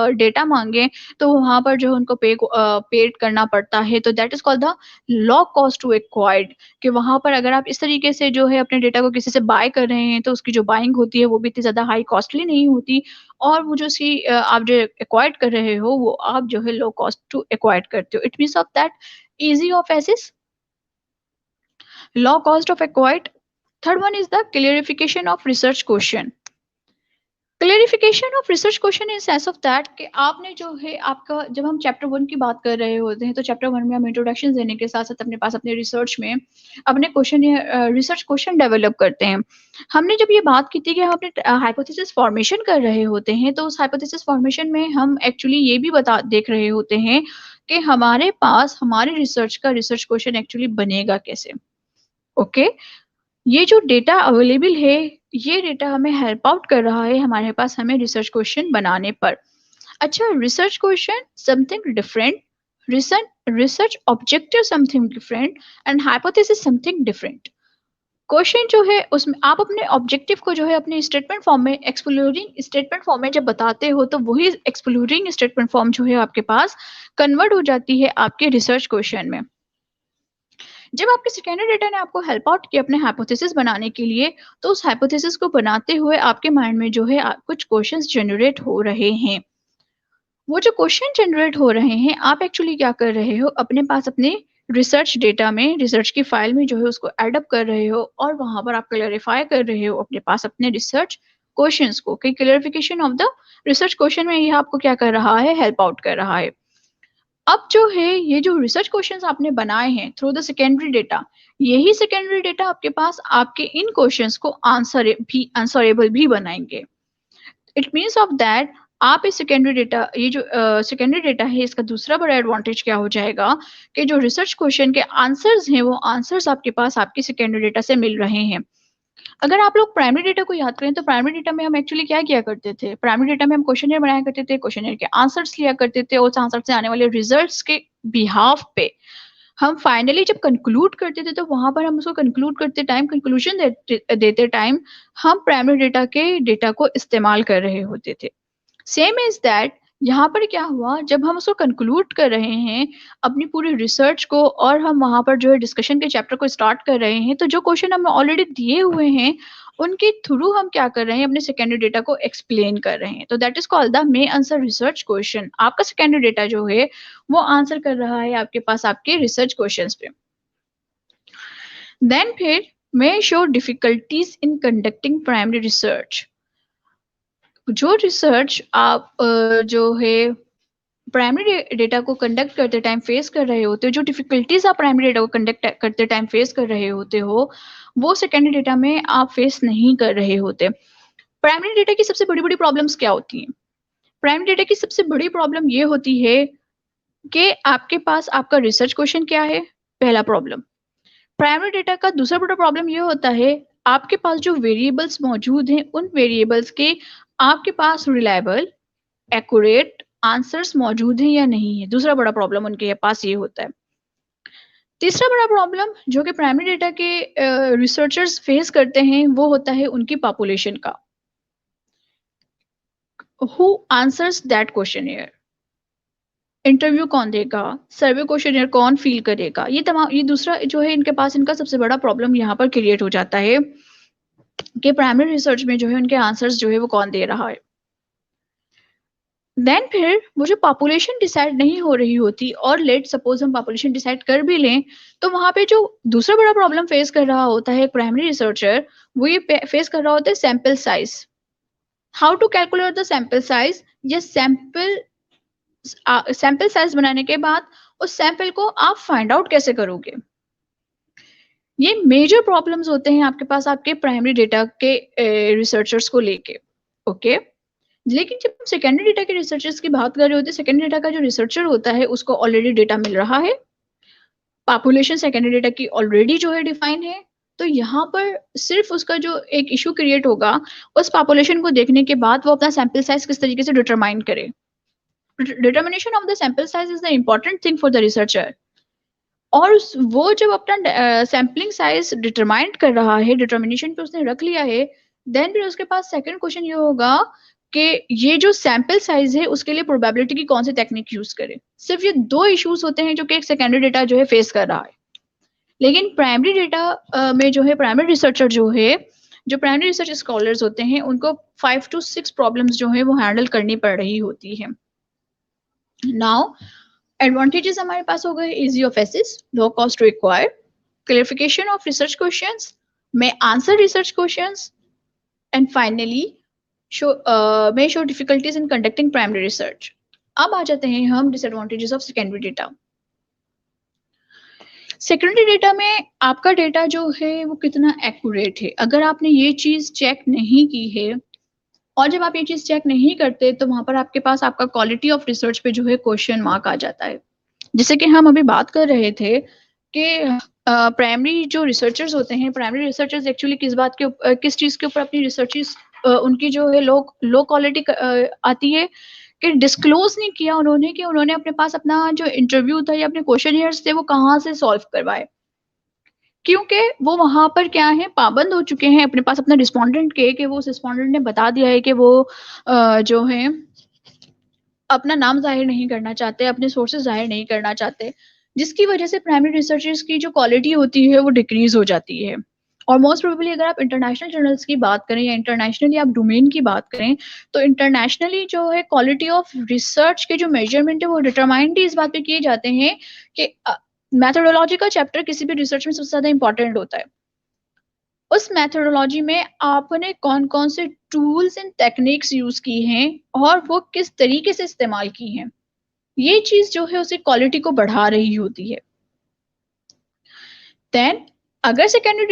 डेटा माँगे तो वहाँ पर जो है उनको पेड करना पड़ता है। तो that is called the low cost to acquired कि वहाँ पर अगर आप इस तरीके से जो है अपने डेटा को किसी से बाय कर रहे हैं तो उसकी जो बाइंग होती है वो भी इतनी ज़्यादा हाई कॉस्टली नहीं होती और वो जो आप जो एक्वायर्ड कर रहे हो वो आप जो है लो कॉस्ट टू एक्वायर्ड करते हो। It means of that easy of access, low cost of acquired. Third one is the clarification of research question. Clarification of research question in sense of that कि आपने जो है आपका जब हम चैप्टर 1 की बात कर रहे होते हैं तो चैप्टर 1 में हम इंट्रोडक्शन देने के साथ-साथ अपने पास अपने रिसर्च में अपने क्वेश्चन या रिसर्च क्वेश्चन डेवलप करते हैं। हमने जब ये बात की थी कि हम अपने हाइपोथेसिस फॉर्मेशन कर रहे होते हैं तो उस हाइपोथेसिस फॉर्मेशन में हम एक्चुअली ये भी बता देख रहे होते हैं कि हमारे पास हमारे रिसर्च का रिसर्च क्वेश्चन एक्चुअली बनेगा कैसे? ओके? ये जो डेटा अवेलेबल है, ये डेटा हमें हेल्प आउट कर रहा है हमारे पास हमें रिसर्च क्वेश्चन बनाने पर। अच्छा, research question something different, research objective something different and hypothesis something different. Question जो है उसमें आप अपने ऑब्जेक्टिव को जो है अपने स्टेटमेंट फॉर्म में एक्सप्लोरिंग स्टेटमेंट फॉर्म में जब बताते हो तो वही एक्सप्लोरिंग स्टेटमेंट फॉर्म जो है आपके पास कन्वर्ट हो जाती है आपके रिसर्च क्वेश्चन में। जब आपके सेकेंडरी डेटा ने आपको हेल्प आउट किया अपने हाइपोथेसिस बनाने के लिए, तो उस हाइपोथेसिस को बनाते हुए आपके माइंड में जो है कुछ क्वेश्चंस जनरेट हो रहे हैं। वो जो क्वेश्चन जनरेट हो रहे हैं, आप एक्चुअली क्या कर रहे हो, अपने पास अपने रिसर्च डेटा में, रिसर्च की फाइल में जो है उसको एड अप कर रहे हो और वहाँ पर आप क्लैरिफाई कर रहे हो अपने पास अपने रिसर्च क्वेश्चंस को कि clarification of the research question में ये आपको क्या कर रहा है, हेल्प आउट कर रहा है। अब जो है ये जो रिसर्च क्वेश्चंस आपने बनाए हैं थ्रू द सेकेंडरी डेटा, यही सेकेंडरी डेटा आपके पास आपके इन क्वेश्चंस को आंसरेबल भी बनाएंगे। इट मीन्स ऑफ दैट आप इस सेकेंडरी डेटा ये जो सेकेंडरी डेटा है इसका दूसरा बड़ा एडवांटेज क्या हो जाएगा कि जो रिसर्च क्वेश्चन के आंसर्स हैं वो आंसर्स आपके पास आपके सेकेंडरी डेटा से मिल रहे हैं। अगर आप लोग प्राइमरी डेटा को याद करें तो प्राइमरी डेटा में हम एक्चुअली क्या किया करते थे, प्राइमरी डेटा में हम क्वेश्चनर बनाया करते थे, क्वेश्चनर के आंसर्स लिया करते थे और उस आंसर से आने वाले रिजल्ट्स के बिहाफ पे हम फाइनली जब कंक्लूड करते थे तो वहां पर हम उसको कंक्लूड करते टाइम कंक्लूजन देते टाइम हम प्राइमरी डेटा के डेटा को इस्तेमाल कर रहे होते थे। सेम इज दैट यहाँ पर क्या हुआ जब हम उसको कंक्लूड कर रहे हैं अपनी पूरी रिसर्च को और हम वहाँ पर जो है डिस्कशन के चैप्टर को स्टार्ट कर रहे हैं तो जो क्वेश्चन हमें ऑलरेडी दिए हुए हैं उनके थ्रू हम क्या कर रहे हैं अपने सेकेंडरी डेटा को एक्सप्लेन कर रहे हैं। तो that is called the may answer research question. आपका सेकेंडरी डेटा जो है वो आंसर कर रहा है आपके पास आपके रिसर्च क्वेश्चंस पे। देन फिर may show difficulties in conducting primary research. जो रिसर्च आप जो है प्राइमरी डेटा को कंडक्ट करते टाइम फेस कर रहे होते हो, जो डिफिकल्टीज आप प्राइमरी डेटा को कंडक्ट करते टाइम फेस कर रहे होते हो, वो सेकेंडरी डेटा में आप फेस नहीं कर रहे होते। प्राइमरी डेटा की सबसे बड़ी बड़ी प्रॉब्लम्स क्या होती हैं? प्राइमरी डेटा की सबसे बड़ी प्रॉब्लम ये होती है कि आपके पास आपका रिसर्च क्वेश्चन क्या है, पहला प्रॉब्लम। प्राइमरी डेटा का दूसरा बड़ा प्रॉब्लम ये होता है, आपके पास जो वेरिएबल्स मौजूद हैं, उन वेरिएबल्स के आपके पास रिलायबल एक्यूरेट आंसर्स मौजूद हैं या नहीं है। दूसरा बड़ा प्रॉब्लम उनके पास ये होता है। तीसरा बड़ा प्रॉब्लम जो कि प्राइमरी डेटा के रिसर्चर्स फेस करते हैं, वो होता है उनकी पॉपुलेशन का। Who answers that questionnaire? Interview कौन देगा, सर्वे क्वेश्चनियर कौन फिल करेगा, ये दूसरा जो है इनके पास इनका सबसे बड़ा प्रॉब्लम यहाँ पर क्रिएट हो जाता है कि प्राइमरी रिसर्च में जो है उनके आंसर्स जो है वो कौन दे रहा है। देन फिर वो जो पॉपुलेशन डिसाइड नहीं हो रही होती, और लेट सपोज हम पॉपुलेशन डिसाइड कर भी लें, तो वहां पे जो दूसरा बड़ा प्रॉब्लम फेस कर रहा होता है प्राइमरी रिसर्चर, वो ये फेस कर रहा होता है sample size. How to calculate the sample size? या सैंपल साइज बनाने के बाद उस सैंपल को आप फाइंड आउट कैसे करोगे? ये मेजर प्रॉब्लम्स होते हैं आपके पास आपके प्राइमरी डेटा के रिसर्चर्स को लेके। ओके, लेकिन जब हम सेकेंडरी डेटा के रिसर्चर्स की बात कर रहे होते हैं, सेकेंडरी डेटा का जो रिसर्चर होता है उसको ऑलरेडी डेटा मिल रहा है, पॉपुलेशन सेकेंडरी डेटा की ऑलरेडी जो है डिफाइन है। तो यहाँ पर सिर्फ उसका जो एक इशू क्रिएट होगा, उस पॉपुलेशन को देखने के बाद वो अपना सैंपल साइज किस तरीके से डिटरमाइन करे। Determination of the sample size is the important thing for the researcher. और वो जब अपना सैम्पलिंग साइज डिटरमाइन कर रहा है, डिटर्मिनेशन पे उसने रख लिया है, देन फिर उसके पास सेकंड क्वेश्चन ये होगा कि ये जो सैंपल साइज है उसके लिए प्रोबेबिलिटी की कौन सी टेक्निक यूज करे। सिर्फ ये दो इश्यूज होते हैं जो कि एक सेकेंडरी डेटा जो है फेस कर रहा है। लेकिन प्राइमरी डेटा में जो है प्राइमरी रिसर्चर जो प्राइमरी रिसर्च स्कॉलर्स होते हैं, उनको 5 to 6 प्रॉब्लम्स जो है वो हैंडल करनी पड़ रही होती है। नाउ एडवांटेजेस हमारे पास हो गए, easy of access, low cost to acquire, clarification of research questions, may answer research questions, and finally may show difficulties in conducting primary research. अब आ जाते हैं हम disadvantages of secondary data. Secondary data में आपका डेटा जो है वो कितना एक्यूरेट है, अगर आपने ये चीज चेक नहीं की है, और जब आप ये चीज चेक नहीं करते, तो वहां पर आपके पास आपका क्वालिटी ऑफ रिसर्च पे जो है क्वेश्चन मार्क आ जाता है। जैसे कि हम अभी बात कर रहे थे कि प्राइमरी जो रिसर्चर्स होते हैं, प्राइमरी रिसर्चर्स एक्चुअली किस चीज के ऊपर अपनी रिसर्चेस उनकी जो है लो क्वालिटी आती है कि डिस्क्लोज नहीं किया उन्होंने कि उन्होंने अपने पास अपना जो इंटरव्यू था या अपने क्वेश्चनियर्स थे वो कहाँ से सॉल्व करवाए, क्योंकि वो वहां पर क्या है, पाबंद हो चुके हैं अपने पास अपना रिस्पोंडेंट के, कि वो उस रिस्पोंडेंट ने बता दिया है कि वो जो है अपना नाम जाहिर नहीं करना चाहते, अपने सोर्सेज जाहिर नहीं करना चाहते, जिसकी वजह से प्राइमरी रिसर्चर्स की जो क्वालिटी होती है वो डिक्रीज हो जाती है। और मोस्ट प्रोबेबली अगर आप इंटरनेशनल जर्नल्स की बात करें या इंटरनेशनली आप डोमेन की बात करें, तो इंटरनेशनली जो है क्वालिटी ऑफ रिसर्च के जो मेजरमेंट है वो डिटरमाइंड इस बात पे किए जाते हैं कि मैथोडोलॉजी का चैप्टर किसी भी रिसर्च में सबसे ज्यादा इंपॉर्टेंट होता है। उस मेथोडोलॉजी में आपने कौन कौन से टूल्स एंड टेक्निक्स यूज की हैं और वो किस तरीके से इस्तेमाल की हैं, ये चीज जो है उसे क्वालिटी को बढ़ा रही होती है। देन अगर सेकेंडरी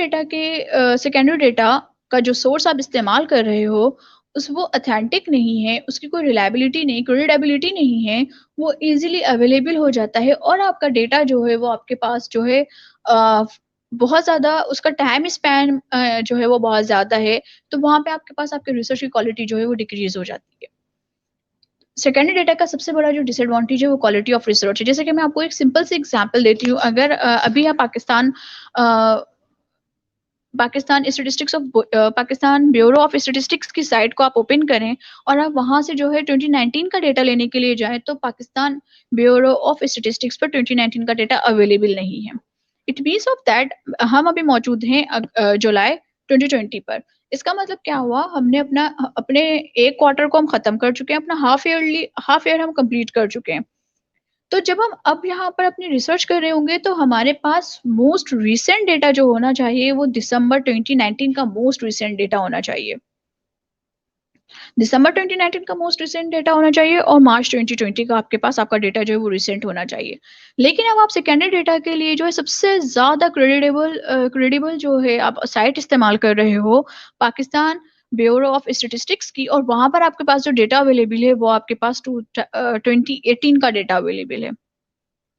डेटा का जो सोर्स आप इस्तेमाल कर रहे हो उस वो ऑथेंटिक नहीं है, उसकी कोई रिलायबिलिटी नहीं, क्रेडिबिलिटी नहीं है, वो इजीली अवेलेबल हो जाता है, और आपका डेटा जो है वो आपके पास जो है बहुत ज़्यादा उसका टाइम स्पैन जो है वो बहुत ज़्यादा है, तो वहाँ पे आपके पास आपके रिसर्च की क्वालिटी जो है वो डिक्रीज हो जाती है। सेकेंडरी डेटा का सबसे बड़ा जो डिसएडवांटेज है वो क्वालिटी ऑफ रिसर्च है। जैसे कि मैं आपको एक सिंपल सी एग्जांपल देती हूँ, अगर अभी आप पाकिस्तान ब्यूरो ऑफ स्टेटिस्टिक्स की साइट को आप ओपन करें और आप वहां से जो है 2019 का डेटा लेने के लिए जाएं, तो पाकिस्तान ब्यूरो ऑफ स्टेटिस्टिक्स पर 2019 का डेटा अवेलेबल नहीं है। इट मीन्स ऑफ दैट हम अभी मौजूद हैं जुलाई 2020 पर। इसका मतलब क्या हुआ, हमने अपने एक क्वार्टर को हम खत्म कर चुके हैं, अपना हाफ ईयर हम कंप्लीट कर चुके हैं। तो जब हम अब यहाँ पर अपनी रिसर्च कर रहे होंगे, तो हमारे पास मोस्ट रिसेंट डेटा जो होना चाहिए वो दिसंबर 2019 का मोस्ट रिसेंट डेटा होना चाहिए। दिसंबर 2019 का मोस्ट रिसेंट डेटा होना चाहिए और मार्च 2020 का आपके पास आपका डेटा जो है वो रिसेंट होना चाहिए। लेकिन अब आप सेकेंडरी डेटा के लिए जो है सबसे ज़्यादा क्रेडिबल जो है आप साइट इस्तेमाल कर रहे हो, पाकिस्तान ब्यूरो ऑफ स्टैटिस्टिक्स की, और वहाँ पर आपके पास जो डेटा अवेलेबल है वो आपके पास 2018 का डेटा अवेलेबल है।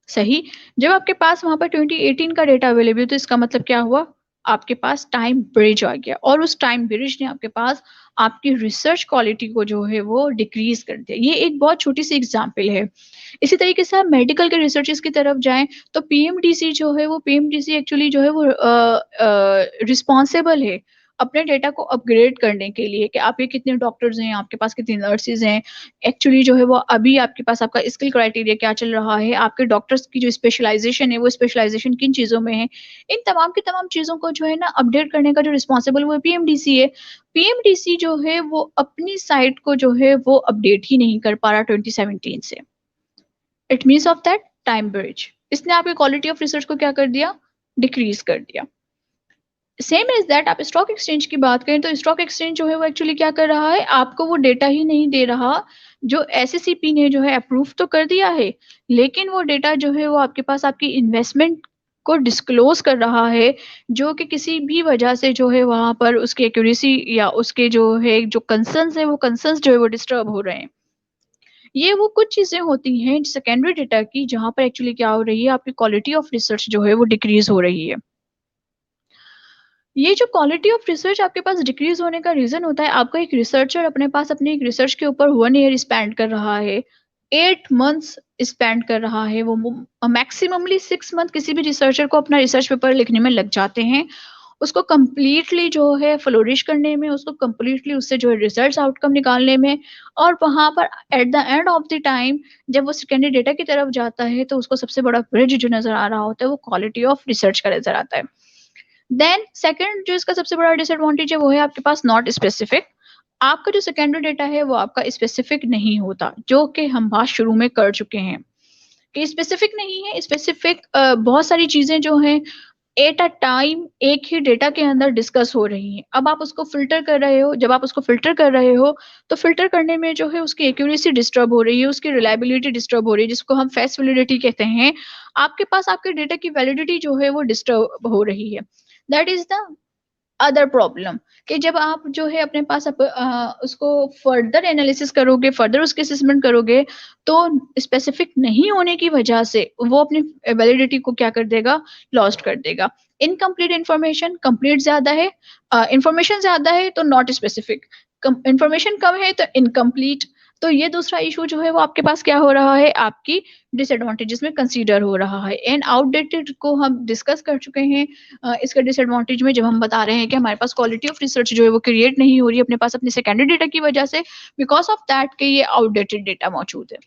सही। जब आपके पास वहाँ पर 2018 का डेटा अवेलेबल है तो इसका मतलब क्या हुआ? आपके पास टाइम ब्रिज आ गया और उस टाइम ब्रिज ने आपके पास आपकी रिसर्च क्वालिटी को जो है वो डिक्रीज कर दिया। ये एक बहुत छोटी-सी एग्ज़ाम्पल है। इसी तरीके से आप मेडिकल के रिसर्चेज़ की तरफ जाएँ तो पीएमडीसी जो है वो पीएमडीसी एक्चुअली जो है वो रिस्पॉन्सिबल है अपने डेटा को अपग्रेड करने के लिए कि आप ये कितने डॉक्टर्स हैं, आपके पास कितनी नर्सेज़ हैं, एक्चुअली जो है वो अभी आपके पास आपका स्किल क्राइटेरिया क्या चल रहा है, आपके डॉक्टर्स की जो स्पेशलाइज़ेशन है, वो स्पेशलाइज़ेशन किन चीज़ों में है। इन तमाम की तमाम चीज़ों को जो है ना अपडेट करने का जो रिस्पॉन्सिबल वो पीएमडीसी है। पीएमडीसी जो है वो अपनी साइट को जो है वो अपडेट ही नहीं कर पा रहा 2017 से। It means of that time bridge. इसने आपकी क्वालिटी ऑफ रिसर्च को क्या कर दिया? डिक्रीज़ कर दिया। सेम इज़ दैट आप स्टॉक एक्सचेंज की बात करें तो स्टॉक एक्सचेंज जो है वो एक्चुअली क्या कर रहा है, आपको वो डेटा ही नहीं दे रहा जो एसएससीपी ने जो है अप्रूव तो कर दिया है, लेकिन वो डेटा जो है वो आपके पास आपकी इन्वेस्टमेंट को डिस्क्लोज़ कर रहा है, जो कि किसी भी वजह से जो है वहाँ पर उसकी एक्यूरेसी या उसके जो है जो कंसर्न्स है वो कंसर्न्स जो है वो डिस्टर्ब हो रहे हैं। ये वो कुछ चीज़ें होती हैं सेकेंडरी डेटा की जहाँ पर एक्चुअली क्या हो रही है, आपकी क्वालिटी ऑफ रिसर्च जो है वो डिक्रीज़ हो रही है। ये जो क्वालिटी ऑफ रिसर्च आपके पास डिक्रीज़ होने का रीज़न होता है, आपका एक रिसर्चर अपने पास अपनी एक रिसर्च के ऊपर 1 ईयर स्पेंड कर रहा है, 8 मंथ्स स्पेंड कर रहा है, वो मैक्सिममली 6 मंथ किसी भी रिसर्चर को अपना रिसर्च पेपर लिखने में लग जाते हैं। उसको कंप्लीटली जो है फ्लोरिश करने में, उसको कंप्लीटली उससे जो है रिजल्ट्स आउटकम निकालने में, और वहाँ पर at the end of the time जब वो सेकेंडरी डेटा की तरफ जाता है, तो उसको सबसे बड़ा ब्रिज जो नज़र आ रहा होता है, वो क्वालिटी ऑफ रिसर्च का नज़र आता है। देन सेकंड जो इसका सबसे बड़ा डिसएडवांटेज है वो है आपके पास नॉट स्पेसिफिक। आपका जो सेकेंडरी डेटा है वो आपका स्पेसिफिक नहीं होता, जो कि हम बात शुरू में कर चुके हैं कि स्पेसिफिक नहीं है। स्पेसिफिक बहुत सारी चीज़ें जो हैं एट अ टाइम एक ही डेटा के अंदर डिस्कस हो रही हैं। अब आप उसको फ़िल्टर कर रहे हो, जब आप उसको फ़िल्टर कर रहे हो, तो फ़िल्टर करने में जो है उसकी एक्यूरेसी डिस्टर्ब हो रही है, उसकी रिलायबिलिटी डिस्टर्ब हो रही है, जिसको हम फेस वैलिडिटी कहते हैं। आपके पास आपके डेटा की वैलिडिटी जो है वो डिस्टर्ब हो रही है। That is the other problem कि जब आप जो है अपने पास उसको फर्दर एनालिसिस करोगे, फर्दर उसकी असेसमेंट करोगे, तो स्पेसिफिक नहीं होने की वजह से वो अपनी वैलिडिटी को क्या कर देगा, लॉस्ट कर देगा। इनकम्प्लीट इन्फॉर्मेशन, कंप्लीट ज़्यादा है, इन्फॉर्मेशन ज़्यादा है तो नॉट स्पेसिफिक, कम इन्फॉर्मेशन कम है तो इनकम्प्लीट। तो ये दूसरा इश्यू जो है वो आपके पास क्या हो रहा है, आपकी डिसएडवांटेजेस में कंसीडर हो रहा है। एंड आउटडेटेड को हम डिस्कस कर चुके हैं इसका डिसएडवांटेज में, जब हम बता रहे हैं कि हमारे पास क्वालिटी ऑफ रिसर्च जो है वो क्रिएट नहीं हो रही है अपने पास अपने सेकेंडरी डेटा की वजह से, बिकॉज़ ऑफ दैट कि ये आउटडेटेड डेटा मौजूद है।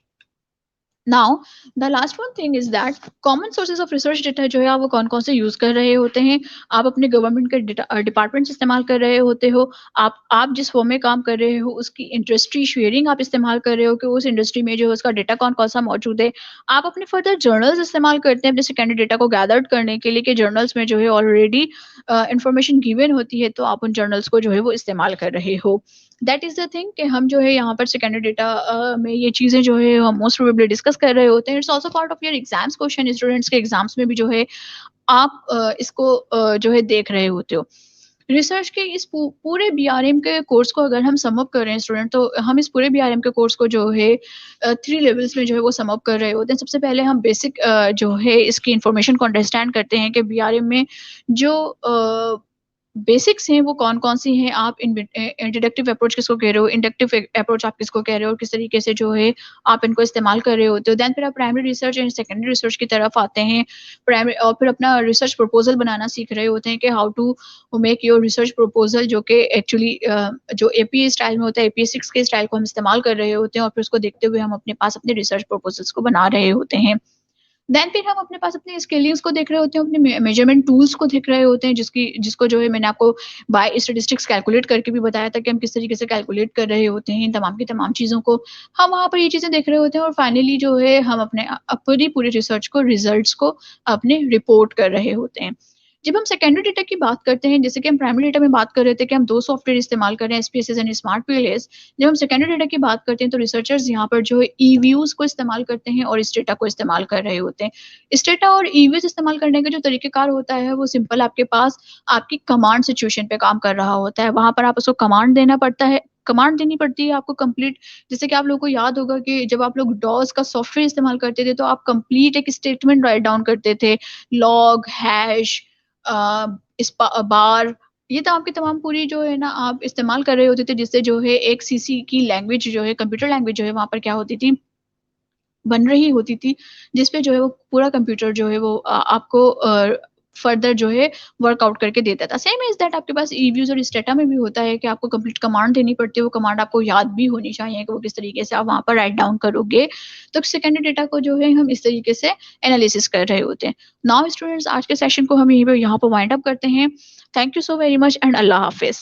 Now the last one thing is that common sources of research data जो है आप वो कौन-कौन से यूज़ कर रहे होते हैं। आप अपने गवर्नमेंट के डिपार्टमेंट से इस्तेमाल कर रहे होते हो। आप जिस फर्म में काम कर रहे हो उसकी इंडस्ट्री शेयरिंग आप इस्तेमाल कर रहे हो कि उस इंडस्ट्री में जो है उसका डेटा कौन-कौन सा मौजूद है। आप अपने फर्दर जर्नल्स इस्तेमाल करते हैं अपने सेकेंडरी डेटा को गैदर्ड करने के लिए कि जर्नल्स में जो है ऑलरेडी इन्फॉर्मेशन गिवन होती है, तो आप उन जर्नल्स को जो है वो इस्तेमाल कर रहे हो। दैट इज़ द थिंग कि हम जो है यहाँ पर सेकेंडरी डेटा में ये चीज़ें जो है हम मोस्ट प्रोबेबली डिस्कस कर रहे होते हैं। It's also part of your exams question, students के एग्जाम्स में भी जो है आप इसको जो है देख रहे होते हो। रिसर्च के इस पूरे बीआरएम के कोर्स को अगर हम सम अप कर रहे हैं स्टूडेंट, तो हम इस पूरे बीआरएम के कोर्स को जो है 3 लेवल्स में जो है वो सम अप कर रहे होते हैं। सबसे पहले हम बेसिक जो है इसकी इन्फॉर्मेशन को अंडरस्टैंड करते हैं कि बीआरएम में जो बेसिक्स हैं वो कौन-कौन सी हैं। आप डिडक्टिव अप्रोच किसको कह रहे हो, इंडक्टिव अप्रोच आप किसको कह रहे हो और किस तरीके से जो है आप इनको इस्तेमाल कर रहे होते हो। देन फिर आप primary research and secondary research की तरफ आते हैं। प्राइमरी और फिर अपना रिसर्च प्रपोज़ल बनाना सीख रहे होते हैं कि how to make your research proposal, जो कि एक्चुअली जो एपीए स्टाइल में होता है, एपीए 6 के स्टाइल को हम इस्तेमाल कर रहे होते हैं और फिर उसको देखते हुए हम अपने पास अपने रिसर्च प्रपोज़ल्स को बना रहे होते हैं। देन फिर हम अपने पास अपने स्केलिंग्स को देख रहे होते हैं, अपने मेजरमेंट टूल्स को देख रहे होते हैं, जिसको जो है मैंने आपको बाय स्टैटिस्टिक्स कैलकुलेट करके भी बताया था कि हम किस तरीके से कैलकुलेट कर रहे होते हैं इन तमाम की तमाम चीज़ों को। हम वहाँ पर ये चीज़ें देख रहे होते हैं और फाइनली जो है हम अपने पूरी रिसर्च को, रिजल्ट्स को अपने रिपोर्ट कर रहे होते हैं। जब हम सेकेंडरी डेटा की बात करते हैं, जैसे कि हम प्राइमरी डेटा में बात कर रहे थे कि हम 2 सॉफ्टवेयर इस्तेमाल कर रहे हैं, एसपीएसएस एंड स्मार्ट पीएलएस। जब हम सेकेंडरी डेटा की बात करते हैं तो रिसर्चर्स यहाँ पर जो है ईव्यूज़ को इस्तेमाल करते हैं और इस डेटा को इस्तेमाल कर रहे होते हैं। इस डेटा और ईव्यूज़ इस्तेमाल करने का जो तरीक़ेकार होता है वो सिंपल, आपके पास आपकी कमांड सिचुएशन पे काम कर रहा होता है। वहाँ पर आप उसको कमांड देनी पड़ती है आपको कंप्लीट। जैसे कि आप लोगों को याद होगा कि जब आप लोग डॉस का सॉफ्टवेयर इस्तेमाल करते थे तो आप कंप्लीट एक स्टेटमेंट राइट डाउन करते थे, लॉग, हैश, बार, ये तो आपकी तमाम पूरी जो है ना आप इस्तेमाल कर रहे होते थे, जिससे जो है एक सीसी की लैंग्वेज जो है, कंप्यूटर लैंग्वेज जो है वहाँ पर क्या होती थी, बन रही होती थी, जिस पे जो है वो पूरा कंप्यूटर जो है वो आपको फर्दर जो है वर्कआउट करके देता था। सेम इज़ दैट आपके पास ईव्यूज़ और स्टेटा में भी होता है कि आपको कंप्लीट कमांड देनी पड़ती है, वो कमांड आपको याद भी होनी चाहिए कि वो किस तरीके से आप वहाँ पर राइट डाउन करोगे। तो सेकेंडरी डेटा को जो है हम इस तरीके से एनालिसिस कर रहे होते हैं। नाउ स्टूडेंट्स, आज के सेशन को हम यहाँ पर वाइंड अप करते हैं। Thank you so very much and अल्लाह हाफ़िज़।